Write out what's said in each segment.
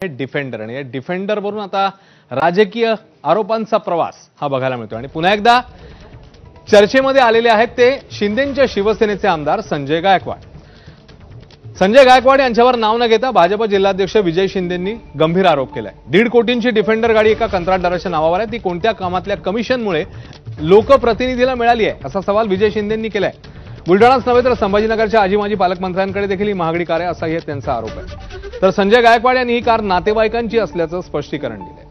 Defender आणि या डिफेंडरवरून आता राजकीय आरोपांचा प्रवास हा बघायला मिळतो आणि पुन्हा एकदा चर्चेमध्ये आलेले आहेत ते शिंदेंच्या शिवसेनेचे आमदार संजय गायकवाड. संजय गायकवाड यांच्यावर नाव न घेता भाजप जिल्हाध्यक्ष विजय शिंदेंनी गंभीर आरोप केलाय. 1.5 कोटींची डिफेंडर गाडी एका कंत्राटदाराच्या नावावर आहे. ती कोणत्या कामातल्या कमिशनमुळे लोकप्रतिनिधीला मिळाली आहे असा सवाल विजय शिंदेंनी केलाय. बुलढाणाच नव्हे तर संभाजीनगरच्या आजी माजी पालकमंत्र्यांकडे देखील ही महागडी कार आहे असाही त्यांचा आरोप आहे. तर संजय गायकवाड यांनी ही कार नातेवाईकांची असल्याचं स्पष्टीकरण दिलंय.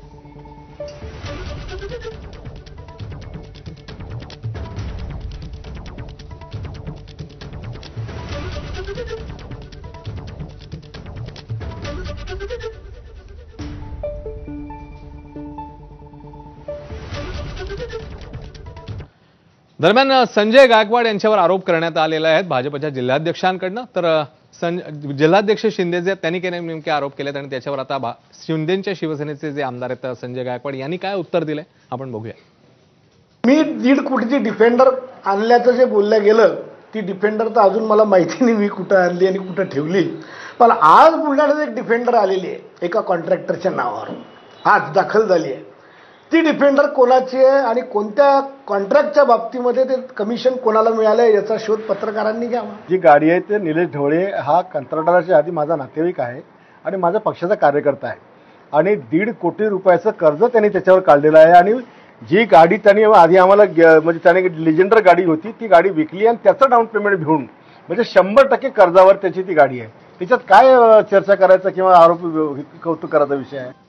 दरम्यान संजय गायकवाड यांच्यावर आरोप करण्यात आलेले आहेत भाजपच्या जिल्हाध्यक्षांकडून. तर जिल्हाध्यक्ष शिंदे जे त्यांनी नेमके आरोप केलेत आणि त्याच्यावर आता शिंदेच्या शिवसेनेचे जे आमदार आहेत संजय गायकवाड यांनी काय उत्तर दिलंय आपण बघूया. मी 1.5 कोटीची डिफेंडर आणल्याचं जे बोललं गेलं ती डिफेंडर तर अजून मला माहिती नाही मी कुठं आणली आणि कुठं ठेवली. पण आज बुलढाण्यात एक डिफेंडर आलेली आहे एका कॉन्ट्रॅक्टरच्या नावावर आज दाखल झाली आहे. ती डिफेंडर कोणाची आहे आणि कोणत्या कॉन्ट्रॅक्टच्या बाबतीमध्ये ते कमिशन कोणाला मिळालंय याचा शोध पत्रकारांनी घ्यावा. जी गाडी आहे ते निलेश ढवळे हा कंत्राटदाराच्या आधी माझा नातेवाईक आहे आणि माझा पक्षाचा कार्यकर्ता आहे आणि 1.5 कोटी रुपयाचं कर्ज त्यांनी त्याच्यावर काढलेलं आहे. आणि जी गाडी त्यांनी आधी आम्हाला म्हणजे त्याने लिजेंडर गाडी होती ती गाडी विकली आणि त्याचं डाऊन पेमेंट घेऊन म्हणजे 100% कर्जावर त्याची ती गाडी आहे. त्याच्यात काय चर्चा करायचा किंवा आरोप कौतुक करायचा विषय आहे.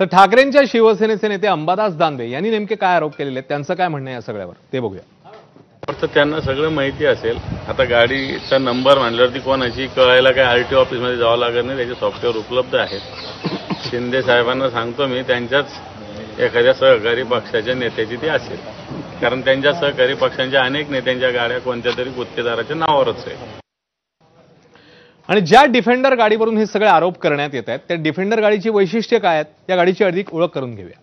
तर ठाकरेंच्या शिवसेनेचे नेते अंबादास दानवे यांनी नेमके काय आरोप केलेले आहेत त्यांचं काय म्हणणं आहे या सगळ्यावर ते बघूया. तर त्यांना सगळं माहिती असेल. आता गाडीचा नंबर म्हणल्यावरती कोणाची कळायला काय आरटीओ ऑफिसमध्ये जावं लागत नाही. त्याचे सॉफ्टवेअर उपलब्ध आहेत. शिंदे साहेबांना सांगतो मी त्यांच्याच एखाद्या सहकारी पक्षाच्या नेत्याची ती असेल कारण त्यांच्या सहकारी पक्षांच्या अनेक नेत्यांच्या गाड्या कोणत्या तरी गुत्तेदाराच्या नावावरच आहे. आणि ज्या डिफेंडर गाडीवरून हे सगळे आरोप करण्यात येत आहेत त्या डिफेंडर गाडीची वैशिष्ट्ये काय आहेत या गाडीची अधिक ओळख करून घेऊया.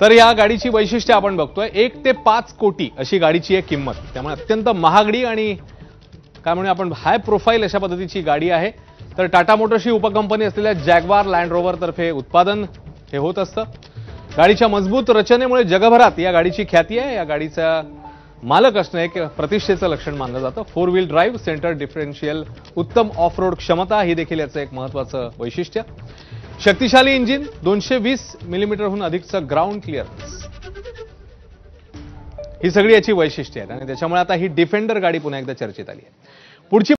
तर या गाडीची वैशिष्ट्ये आपण बघतोय 1 ते 5 कोटी अशी गाडीची एक किंमत. त्यामुळे अत्यंत महागडी आणि काय म्हणूया आपण हाय प्रोफाईल अशा पद्धतीची गाडी आहे. तर टाटा मोटर्सची उपकंपनी असलेल्या जॅग्वार लँड रोव्हर तर्फे उत्पादन हे होत असतं. गाडीच्या मजबूत रचनेमुळे जगभरात या गाडीची ख्याती आहे. या गाडीचा मालक असणं एक प्रतिष्ठेचं लक्षण मानलं जातं. 4 व्हील ड्राईव्ह सेंटर डिफरन्शियल उत्तम ऑफ रोड क्षमता ही देखील याचं एक महत्वाचं वैशिष्ट्य. शक्तिशाली इंजिन 220 मिलीमीटरहून अधिकचं ग्राउंड क्लिअरन्स ही सगळी याची वैशिष्ट्ये आहेत आणि त्याच्यामुळे आता ही डिफेंडर गाडी पुन्हा एकदा चर्चेत आली आहे. पुढची